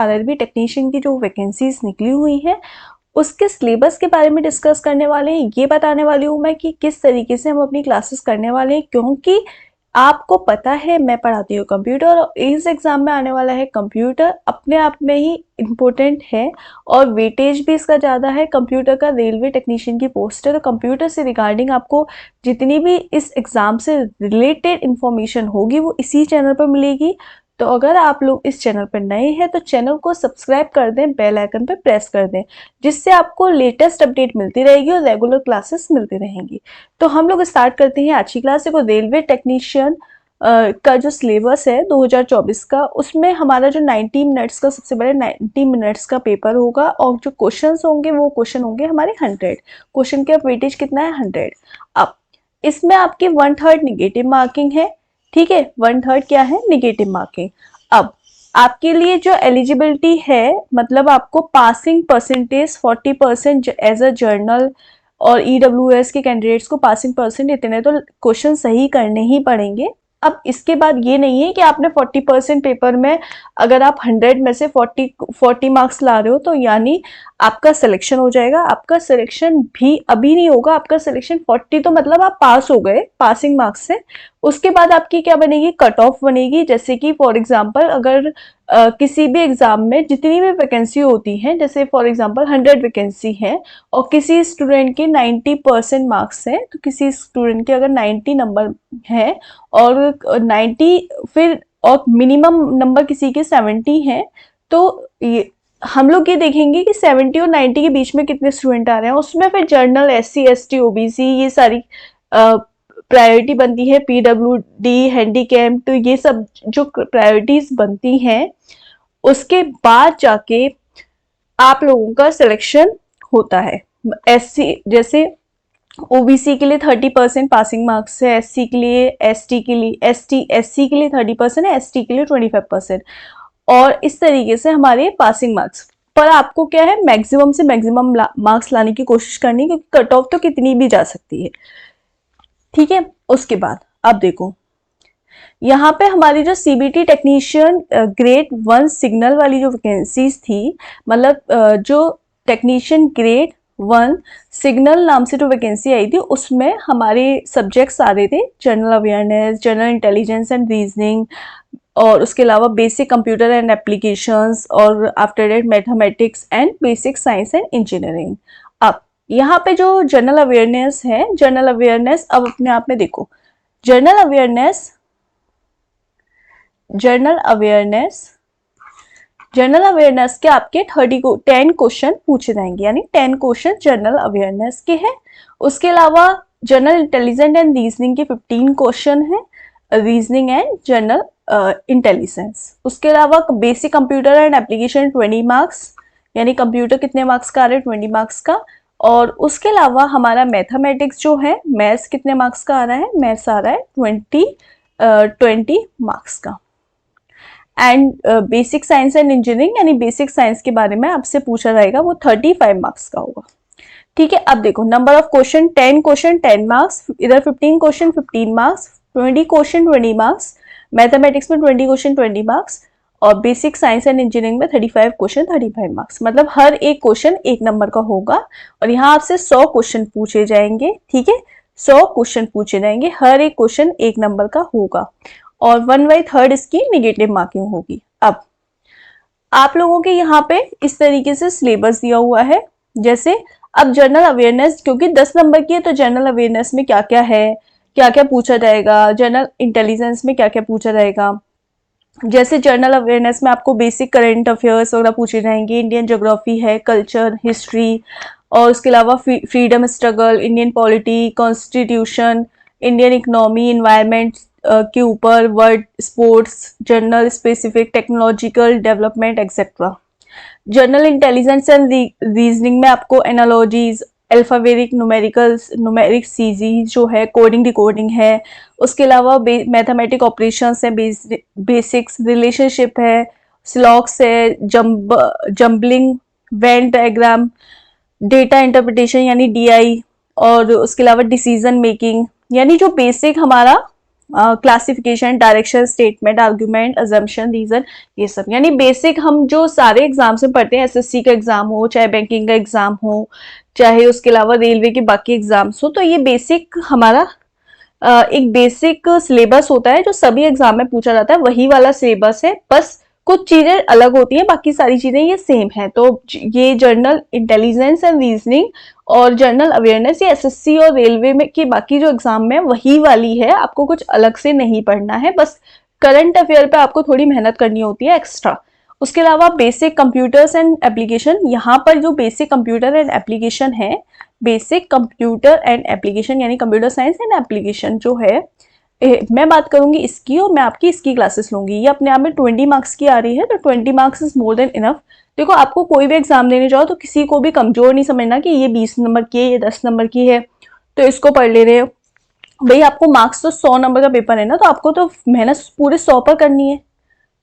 RRB technician की जो vacancies निकली हुई हैं उसके सिलेबस के बारे में डिस्कस करने वाले हैं। ये बताने वाली हूँ मैं कि किस तरीके से हम अपनी क्लासेस करने वाले हैं, क्योंकि आपको पता है मैं पढ़ाती हूँ कंप्यूटर और इस एग्जाम में आने वाला है कंप्यूटर अपने आप में ही इम्पोर्टेंट है और वेटेज भी इसका ज़्यादा है। कंप्यूटर का रेलवे टेक्नीशियन की पोस्ट है, तो कंप्यूटर से रिगार्डिंग आपको जितनी भी इस एग्ज़ाम से रिलेटेड इन्फॉर्मेशन होगी वो इसी चैनल पर मिलेगी। तो अगर आप लोग इस चैनल पर नए हैं तो चैनल को सब्सक्राइब कर दें, बेल आइकन पर प्रेस कर दें, जिससे आपको लेटेस्ट अपडेट मिलती रहेगी और रेगुलर क्लासेस मिलती रहेंगी। तो हम लोग स्टार्ट करते हैं आज की क्लास। देखो, रेलवे टेक्नीशियन का जो सिलेबस है 2024 का, उसमें हमारा जो 90 मिनट्स का सबसे बड़े 90 मिनट्स का पेपर होगा और जो क्वेश्चंस होंगे वो क्वेश्चन होंगे हमारे 100 क्वेश्चन के। वेटेज कितना है? 100। अब इसमें आपकी 1/3 निगेटिव मार्किंग है, ठीक है, 1/3 क्या है? Negative marking. अब आपके लिए जो एलिजिबिलिटी है, मतलब आपको passing percentage 40% as a general और ईडब्ल्यूएस के कैंडिडेट्स को पासिंग परसेंट इतने तो क्वेश्चन सही करने ही पड़ेंगे। अब इसके बाद ये नहीं है कि आपने 40% पेपर में अगर आप 100 में से 40 मार्क्स ला रहे हो तो यानी आपका सिलेक्शन हो जाएगा। आपका सिलेक्शन भी अभी नहीं होगा। आपका सिलेक्शन 40 तो मतलब आप पास हो गए पासिंग मार्क्स से। उसके बाद आपकी क्या बनेगी? कट ऑफ बनेगी। जैसे कि फॉर एग्जांपल अगर किसी भी एग्जाम में जितनी भी वैकेंसी होती हैं, जैसे फॉर एग्जांपल 100 वैकेंसी है और किसी स्टूडेंट के 90% मार्क्स हैं, तो किसी स्टूडेंट के अगर 90 नंबर है और 90 फिर और मिनिमम नंबर किसी के 70 हैं, तो ये हम लोग ये देखेंगे कि 70 और 90 के बीच में कितने स्टूडेंट आ रहे हैं। उसमें फिर जर्नल, SC ST OBC ये सारी प्रायोरिटी बनती है, PWD, हैंडीकैम, तो ये सब जो प्रायोरिटीज बनती हैं उसके बाद जाके आप लोगों का सिलेक्शन होता है। SC जैसे OBC के लिए 30% पासिंग मार्क्स है, SC के लिए, ST के लिए, SC के लिए 30% है, ST के लिए 25%, और इस तरीके से हमारे पासिंग मार्क्स पर आपको क्या है, मैक्सिमम से मैक्सिमम मार्क्स लाने की कोशिश करनी, क्योंकि कट ऑफ तो कितनी भी जा सकती है, ठीक है। उसके बाद अब देखो, यहाँ पे हमारी जो CBT टेक्नीशियन ग्रेड 1 सिग्नल वाली जो वैकेंसीज थी, मतलब जो टेक्नीशियन ग्रेड 1 सिग्नल नाम से जो वैकेंसी आई थी, उसमें हमारे सब्जेक्ट्स आ रहे थे general awareness, general intelligence and reasoning, और उसके अलावा बेसिक कंप्यूटर एंड एप्लीकेशंस, और after that mathematics and basic science and engineering. अब यहाँ पे जो जनरल अवेयरनेस है, जनरल अवेयरनेस अब अपने आप में देखो, जनरल अवेयरनेस के आपके 10 क्वेश्चन पूछे जाएंगे, यानी 10 क्वेश्चन जनरल अवेयरनेस के हैं। उसके अलावा जनरल इंटेलिजेंस एंड रीजनिंग के 15 क्वेश्चन हैं, रीजनिंग एंड जनरल इंटेलिजेंस। उसके अलावा basic computer and application 20 marks, यानी कंप्यूटर कितने मार्क्स का आ रहा है? 20 मार्क्स का। और उसके अलावा हमारा मैथमेटिक्स जो है, मैथ्स कितने मार्क्स का आ रहा है? मैथ्स आ रहा है 20 मार्क्स का। And basic science and engineering, यानी बेसिक साइंस के बारे में आपसे पूछा जाएगा, वो 35 मार्क्स का होगा, ठीक है। अब देखो, number of question 10 question 10 marks, इधर 15 question 15 marks, 20 question 20 marks, mathematics में 20 क्वेश्चन 20 मार्क्स, और बेसिक साइंस एंड इंजीनियरिंग में 35 क्वेश्चन 35 मार्क्स। मतलब हर एक क्वेश्चन 1 नंबर का होगा और यहाँ आपसे 100 क्वेश्चन पूछे जाएंगे, ठीक है। 100 क्वेश्चन पूछे जाएंगे, हर एक क्वेश्चन 1 नंबर का होगा, और 1/3 इसकी निगेटिव मार्किंग होगी। अब आप लोगों के यहाँ पे इस तरीके से सिलेबस दिया हुआ है। जैसे अब जनरल अवेयरनेस, क्योंकि 10 नंबर की है, तो जनरल अवेयरनेस में क्या क्या है, क्या क्या पूछा जाएगा, जनरल इंटेलिजेंस में क्या क्या पूछा जाएगा। जैसे जनरल अवेयरनेस में आपको बेसिक करंट अफेयर्स वगैरह पूछे जाएंगे, इंडियन ज्योग्राफी है, कल्चर, हिस्ट्री, और उसके अलावा freedom struggle, Indian polity, constitution, Indian economy, environment के ऊपर, world sports, general specific, technological development etcetera. General intelligence and reasoning में आपको एनालॉजीज, अल्फाबेटिक, न्यूमेरिक सीजी जो है, कोडिंग डिकोडिंग है, उसके अलावा मैथमेटिक ऑपरेशंस है, बेसिक्स, रिलेशनशिप है, स्लॉक्स है, jumbling, Venn diagram, data interpretation यानी DI, और उसके अलावा डिसीजन मेकिंग, यानी जो बेसिक हमारा classification, direction, statement, argument, assumption, reason, ये सब। यानी बेसिक हम जो सारे एग्जाम्स में पढ़ते हैं, एसएससी का एग्जाम हो, चाहे बैंकिंग का एग्जाम हो, चाहे उसके अलावा रेलवे के बाकी एग्जाम्स हो, तो ये बेसिक हमारा एक बेसिक सिलेबस होता है जो सभी एग्जाम में पूछा जाता है, वही वाला सिलेबस है, बस कुछ चीजें अलग होती हैं, बाकी सारी चीजें ये सेम है। तो ये जनरल इंटेलिजेंस एंड रीजनिंग और जनरल अवेयरनेस, ये एसएससी और रेलवे में की बाकी जो एग्जाम में वही वाली है, आपको कुछ अलग से नहीं पढ़ना है, बस करंट अफेयर पे आपको थोड़ी मेहनत करनी होती है एक्स्ट्रा। उसके अलावा बेसिक कंप्यूटर्स एंड एप्लीकेशन, यहाँ पर जो बेसिक कंप्यूटर एंड एप्लीकेशन है, बेसिक कंप्यूटर एंड एप्लीकेशन यानी कंप्यूटर साइंस एंड एप्लीकेशन जो है, मैं बात करूंगी इसकी और मैं आपकी इसकी क्लासेस लूंगी। ये अपने आप में 20 मार्क्स की आ रही है, तो 20 marks is more than enough. देखो, आपको कोई भी एग्जाम देने जाओ तो किसी को भी कमजोर नहीं समझना कि ये 20 नंबर की है, ये 10 नंबर की है तो इसको पढ़ ले रहे हो। भाई आपको मार्क्स तो 100 नंबर का पेपर है ना, तो आपको तो मेहनत पूरे 100 पर करनी है।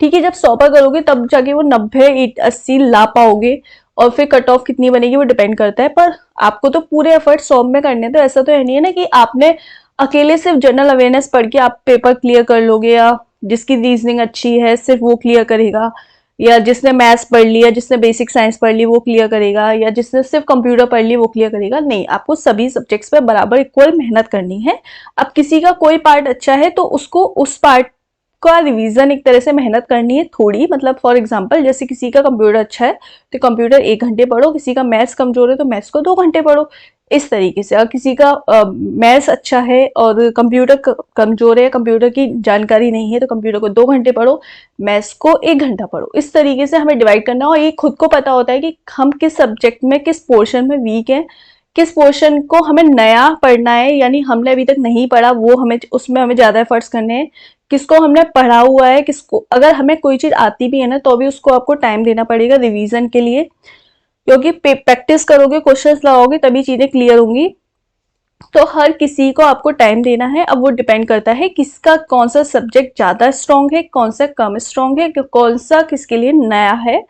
ठीक है, जब 100 पर करोगे तब जाके वो 90-80 ला पाओगे, और फिर कट ऑफ कितनी बनेगी वो डिपेंड करता है, पर आपको तो पूरे एफर्ट 100 में करने। तो ऐसा तो है नहीं है ना कि आपने अकेले सिर्फ जनरल अवेयरनेस पढ़ के आप पेपर क्लियर कर लोगे, या जिसकी रीजनिंग अच्छी है सिर्फ वो क्लियर करेगा, या जिसने मैथ्स पढ़ लिया, जिसने बेसिक साइंस पढ़ ली वो क्लियर करेगा, या जिसने सिर्फ कंप्यूटर पढ़ ली वो क्लियर करेगा। नहीं, आपको सभी सब्जेक्ट्स पे बराबर इक्वल मेहनत करनी है। अब किसी का कोई पार्ट अच्छा है तो उसको उस पार्ट का रिवीजन एक तरह से मेहनत करनी है थोड़ी, मतलब फॉर एग्जांपल जैसे किसी का कंप्यूटर अच्छा है तो कंप्यूटर 1 घंटे पढ़ो, किसी का मैथ्स कमजोर है तो मैथ्स को 2 घंटे पढ़ो। इस तरीके से, अगर किसी का मैथ्स अच्छा है और कंप्यूटर कमजोर है, कंप्यूटर की जानकारी नहीं है, तो कंप्यूटर को 2 घंटे पढ़ो, मैथ्स को 1 घंटा पढ़ो। इस तरीके से हमें डिवाइड करना, और ये खुद को पता होता है कि हम किस सब्जेक्ट में, किस पोर्शन में वीक है, किस पोर्शन को हमें नया पढ़ना है, यानी हमने अभी तक नहीं पढ़ा वो हमें उसमें हमें ज्यादा एफर्ट्स करने हैं, किसको हमने पढ़ा हुआ है, किसको अगर हमें कोई चीज आती भी है ना तो भी उसको आपको टाइम देना पड़ेगा रिवीजन के लिए, क्योंकि प्रैक्टिस करोगे, क्वेश्चंस लगाओगे तभी चीजें क्लियर होंगी। तो हर किसी को आपको टाइम देना है। अब वो डिपेंड करता है किसका कौन सा सब्जेक्ट ज्यादा स्ट्रांग है, कौन सा कम स्ट्रांग है, कौन सा किसके लिए नया है,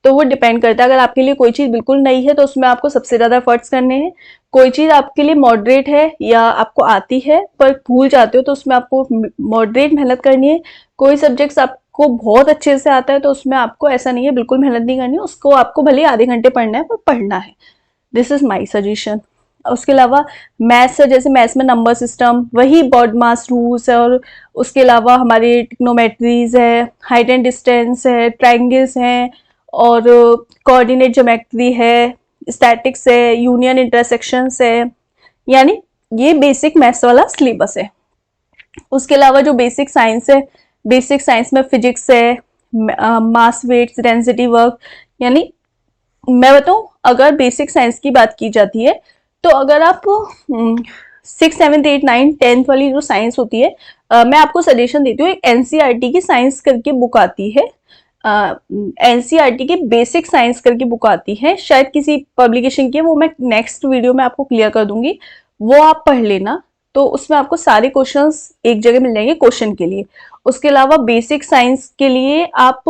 तो वो डिपेंड करता है। अगर आपके लिए कोई चीज बिल्कुल नई है तो उसमें आपको सबसे ज्यादा एफर्ट्स करने हैं। कोई चीज आपके लिए मॉडरेट है या आपको आती है पर भूल जाते हो तो उसमें आपको मॉडरेट मेहनत करनी है। कोई सब्जेक्ट्स आपको बहुत अच्छे से आता है तो उसमें आपको ऐसा नहीं है बिल्कुल मेहनत नहीं करनी, उसको आपको भले आधे घंटे पढ़ना है पर पढ़ना है। This is my suggestion. उसके अलावा मैथ्स, जैसे मैथ्स में नंबर सिस्टम, वही बॉड मास रूल्स है, और उसके अलावा हमारे टिक्नोमेट्रीज है, हाइट एंड डिस्टेंस है, ट्राइंगल्स हैं, और कोऑर्डिनेट ज्योमेट्री है, स्टैटिक्स है, यूनियन इंटरसेक्शंस है, यानी ये बेसिक मैथ्स वाला सिलेबस है। उसके अलावा जो बेसिक साइंस है, बेसिक साइंस में फिजिक्स है, मास वेट्स, डेंसिटी वर्क, यानी मैं बताऊं, अगर बेसिक साइंस की बात की जाती है तो अगर आप 6, 7, 8, 9, 10th वाली जो साइंस होती है, मैं आपको सजेशन देती हूँ, एक एनसीईआरटी की साइंस करके बुक आती है, एनसीईआरटी की बेसिक साइंस करके बुक आती है, शायद किसी पब्लिकेशन की, वो मैं नेक्स्ट वीडियो में आपको क्लियर कर दूंगी, वो आप पढ़ लेना। तो उसमें आपको सारे क्वेश्चंस एक जगह मिल जाएंगे क्वेश्चन के लिए। उसके अलावा बेसिक साइंस के लिए आप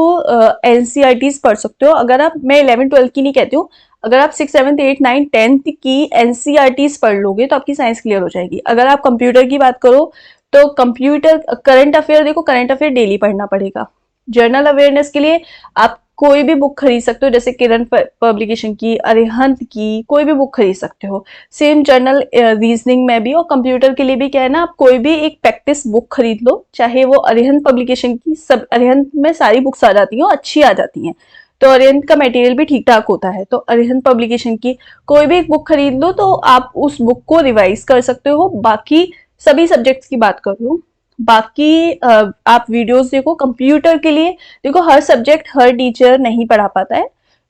एनसीईआरटीज पढ़ सकते हो। अगर आप, मैं 11, 12 की नहीं कहती हूँ, अगर आप 6, 7, 8, 9, 10th की एनसीईआरटीज पढ़ लोगे तो आपकी साइंस क्लियर हो जाएगी। अगर आप कंप्यूटर की बात करो तो कंप्यूटर करंट अफेयर, देखो करंट अफेयर डेली पढ़ना पड़ेगा। जर्नल अवेयरनेस के लिए आप कोई भी बुक खरीद सकते हो, जैसे किरण पब्लिकेशन की, अरिहंत की, कोई भी बुक खरीद सकते हो। सेम जर्नल रीजनिंग में भी, और कंप्यूटर के लिए भी क्या है ना, आप कोई भी एक प्रैक्टिस बुक खरीद लो, चाहे वो अरिहंत पब्लिकेशन की, सब अरिहंत में सारी बुक्स आ जाती हैं, अच्छी आ जाती हैं, तो अरिहंत का मटेरियल भी ठीक ठाक होता है। तो अरिहंत पब्लिकेशन की कोई भी एक बुक खरीद लो तो आप उस बुक को रिवाइज कर सकते हो। बाकी सभी सब्जेक्ट्स की बात कर लूं, बाकी आप वीडियोस देखो। कंप्यूटर के लिए देखो, हर सब्जेक्ट हर टीचर नहीं पढ़ा पाता है,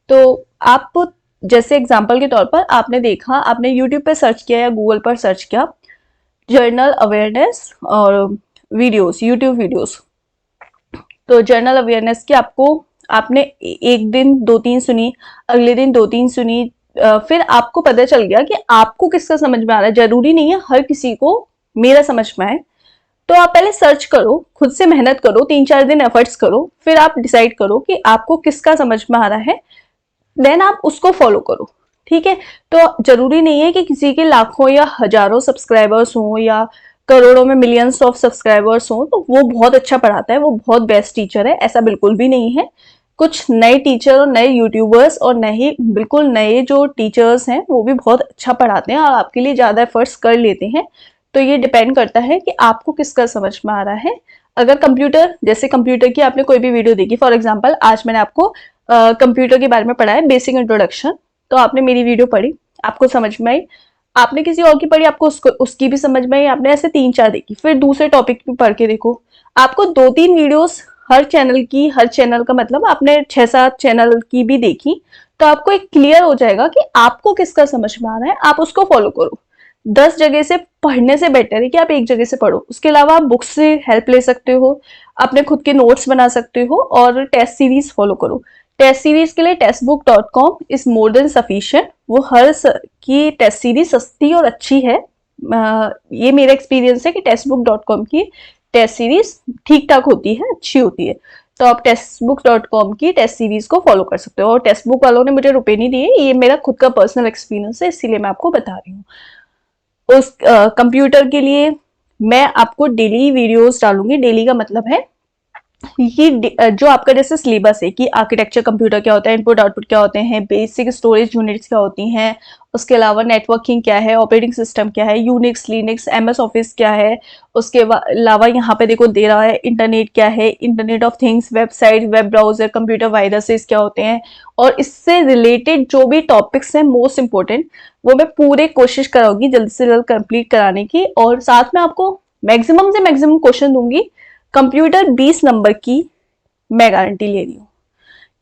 तो आप जैसे एग्जांपल के तौर पर आपने देखा, आपने यूट्यूब पे सर्च किया या गूगल पर सर्च किया जर्नल अवेयरनेस और वीडियोस, यूट्यूब वीडियोस, तो जर्नल अवेयरनेस की आपने एक दिन 2-3 सुनी, अगले दिन 2-3 सुनी, फिर आपको पता चल गया कि आपको किसका समझ में आ रहा है। जरूरी नहीं है हर किसी को मेरा समझ में आए, तो आप पहले सर्च करो, खुद से मेहनत करो, 3-4 दिन एफर्ट्स करो, फिर आप डिसाइड करो कि आपको किसका समझ में आ रहा है, देन आप उसको फॉलो करो। ठीक है, तो जरूरी नहीं है कि किसी के लाखों या हजारों सब्सक्राइबर्स हो या करोड़ों में मिलियंस ऑफ सब्सक्राइबर्स हों, तो वो बहुत अच्छा पढ़ाता है, वो बहुत बेस्ट टीचर है, ऐसा बिल्कुल भी नहीं है। कुछ नए टीचर और नए यूट्यूबर्स और नए बिल्कुल नए जो टीचर्स हैं वो भी बहुत अच्छा पढ़ाते हैं और आपके लिए ज़्यादा एफर्ट्स कर लेते हैं। तो ये डिपेंड करता है कि आपको किसका समझ में आ रहा है। अगर कंप्यूटर, जैसे कंप्यूटर की आपने कोई भी वीडियो देखी, फॉर एग्जांपल आज मैंने आपको कंप्यूटर के बारे में पढ़ा है, बेसिक इंट्रोडक्शन, तो आपने मेरी वीडियो पढ़ी, आपको समझ में आई, आपने किसी और की पढ़ी, आपको उसकी भी समझ में आई, आपने ऐसे 3-4 देखी, फिर दूसरे टॉपिक पे पढ़ के देखो, आपको 2-3 वीडियोस हर चैनल का मतलब आपने 6-7 चैनल की भी देखी, तो आपको एक क्लियर हो जाएगा कि आपको किसका समझ में आ रहा है, आप उसको फॉलो करो। 10 जगह से पढ़ने से बेटर है कि आप एक जगह से पढ़ो। उसके अलावा आप बुक से हेल्प ले सकते हो, अपने खुद के नोट्स बना सकते हो और टेस्ट सीरीज फॉलो करो। टेस्ट सीरीज के लिए टेस्टबुक.com इज मोर देन सफिशिएंट। वो की टेस्ट सीरीज सस्ती और अच्छी है। ये मेरा एक्सपीरियंस है कि टेस्टबुक.com की टेस्ट सीरीज ठीक ठाक होती है, अच्छी होती है। तो आप टेस्टबुक.com की टेस्ट सीरीज को फॉलो कर सकते हो। और टेस्टबुक वालों ने मुझे रुपए नहीं दिए, ये मेरा खुद का पर्सनल एक्सपीरियंस है, इसीलिए मैं आपको बता रही हूँ। उस कंप्यूटर के लिए मैं आपको डेली वीडियोस डालूंगी। डेली का मतलब है ये जो आपका जैसे सिलेबस है कि आर्किटेक्चर कंप्यूटर क्या होता है, इनपुट आउटपुट क्या होते हैं, बेसिक स्टोरेज यूनिट्स क्या होती हैं, उसके अलावा नेटवर्किंग क्या है, ऑपरेटिंग सिस्टम क्या है, यूनिक्स, लिनक्स, एमएस ऑफिस क्या है, उसके अलावा यहाँ पे देखो दे रहा है इंटरनेट क्या है, internet of things, website, web browser, computer viruses क्या होते हैं, और इससे रिलेटेड जो भी टॉपिक्स हैं मोस्ट इंपॉर्टेंट, वो मैं पूरे कोशिश कराऊंगी जल्द से जल्द कंप्लीट कराने की। और साथ में आपको मैक्सिमम से मैक्सिमम क्वेश्चन दूंगी। कंप्यूटर 20 नंबर की मैं गारंटी ले रही हूँ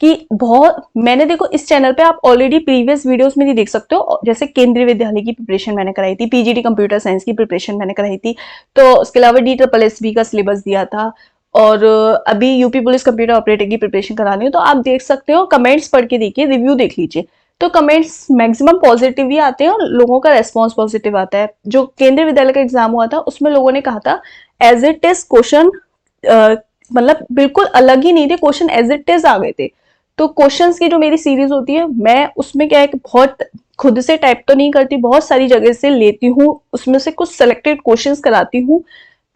कि बहुत, मैंने देखो इस चैनल पे आप ऑलरेडी प्रीवियस वीडियोस मेरी देख सकते हो। जैसे केंद्रीय विद्यालय की प्रिपरेशन मैंने कराई थी, पीजीटी कंप्यूटर साइंस की प्रिपरेशन मैंने कराई थी, तो उसके अलावा DSSB का सिलेबस दिया था, और अभी यूपी पुलिस कंप्यूटर ऑपरेटर की प्रिपरेशन करानी हो, तो आप देख सकते हो, कमेंट्स पढ़ के देखिए, रिव्यू देख लीजिए, तो कमेंट्स मैक्सिमम पॉजिटिव ही आते हैं और लोगों का रेस्पॉन्स पॉजिटिव आता है। जो केंद्रीय विद्यालय का एग्जाम हुआ था उसमें लोगों ने कहा था एज इट इज क्वेश्चन, मतलब बिल्कुल अलग ही नहीं थे, क्वेश्चन एज इट इज आ गए थे। तो क्वेश्चंस की जो मेरी सीरीज होती है, मैं उसमें क्या है कि बहुत खुद से टाइप तो नहीं करती, बहुत सारी जगह से लेती हूँ, उसमें से कुछ सेलेक्टेड क्वेश्चंस कराती हूँ,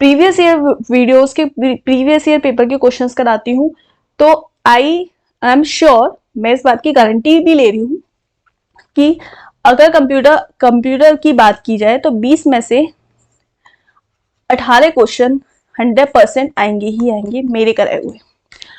प्रीवियस ईयर वीडियोस के प्रीवियस ईयर पेपर के क्वेश्चंस कराती हूँ। तो आई एम श्योर, मैं इस बात की गारंटी भी ले रही हूँ कि अगर कंप्यूटर की बात की जाए तो 20 में से 18 क्वेश्चन 100% आएंगे ही आएंगे, मेरे कराए हुए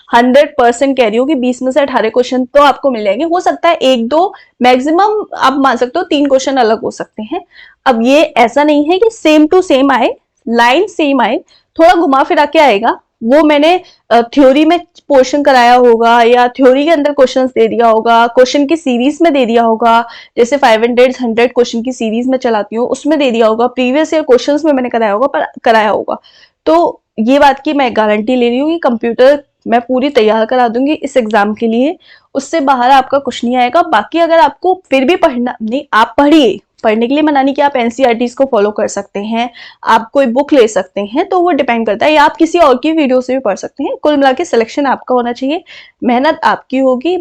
100% कह रही हूँ कि 20 में से 18 क्वेश्चन तो आपको मिल जाएंगे। हो सकता है 1-2, मैक्सिमम आप मान सकते हो 3 क्वेश्चन अलग हो सकते हैं। अब ये ऐसा नहीं है कि सेम टू सेम आए, लाइन सेम आए, थोड़ा घुमा फिरा के आएगा। वो मैंने थ्योरी में पोर्शन कराया होगा या थ्योरी के अंदर क्वेश्चंस दे दिया होगा, क्वेश्चन की सीरीज में दे दिया होगा, जैसे 500 क्वेश्चन की सीरीज में चलाती हूँ उसमें दे दिया होगा, प्रीवियस ईयर क्वेश्चंस में मैंने कराया होगा। तो ये बात की मैं गारंटी ले रही हूँ कि कंप्यूटर मैं पूरी तैयार करा दूंगी इस एग्जाम के लिए, उससे बाहर आपका कुछ नहीं आएगा। बाकी अगर आपको फिर भी पढ़ना नहीं, आप पढ़िए, पढ़ने के लिए मना नहीं कि आप एनसीईआरटीज को फॉलो कर सकते हैं, आप कोई बुक ले सकते हैं, तो वो डिपेंड करता है, या आप किसी और की वीडियो से भी पढ़ सकते हैं। कुल मिला के सिलेक्शन आपका होना चाहिए, मेहनत आपकी होगी।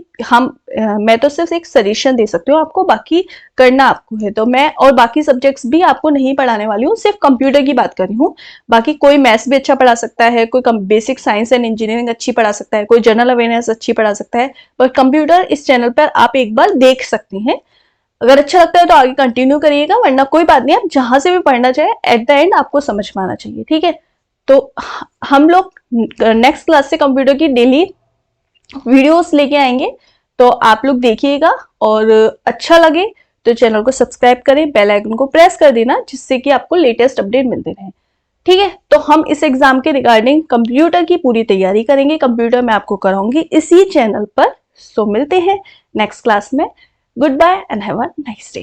मैं तो सिर्फ एक सजेशन दे सकती हूँ आपको, बाकी करना आपको है। तो मैं और बाकी सब्जेक्ट्स भी आपको नहीं पढ़ाने वाली हूँ, सिर्फ कंप्यूटर की बात कर रही हूँ। बाकी कोई मैथ्स भी अच्छा पढ़ा सकता है, कोई बेसिक साइंस एंड इंजीनियरिंग अच्छी पढ़ा सकता है, कोई जनरल अवेयरनेस अच्छी पढ़ा सकता है, पर कंप्यूटर इस चैनल पर आप एक बार देख सकते हैं। अगर अच्छा लगता है तो आगे कंटिन्यू करिएगा, वरना कोई बात नहीं, आप जहां से भी पढ़ना चाहे एट द एंड आपको समझ में आना चाहिए, ठीक है। तो हम लोग नेक्स्ट क्लास से कंप्यूटर की डेली वीडियोस लेके आएंगे, तो आप लोग देखिएगा, और अच्छा लगे तो चैनल को सब्सक्राइब करें, बेल आइकन को प्रेस कर देना, जिससे कि आपको लेटेस्ट अपडेट मिलते रहे, ठीक है। तो हम इस एग्जाम के रिगार्डिंग कंप्यूटर की पूरी तैयारी करेंगे, कंप्यूटर मैं आपको कराऊंगी इसी चैनल पर। सो मिलते हैं नेक्स्ट क्लास में। Goodbye and have a nice day.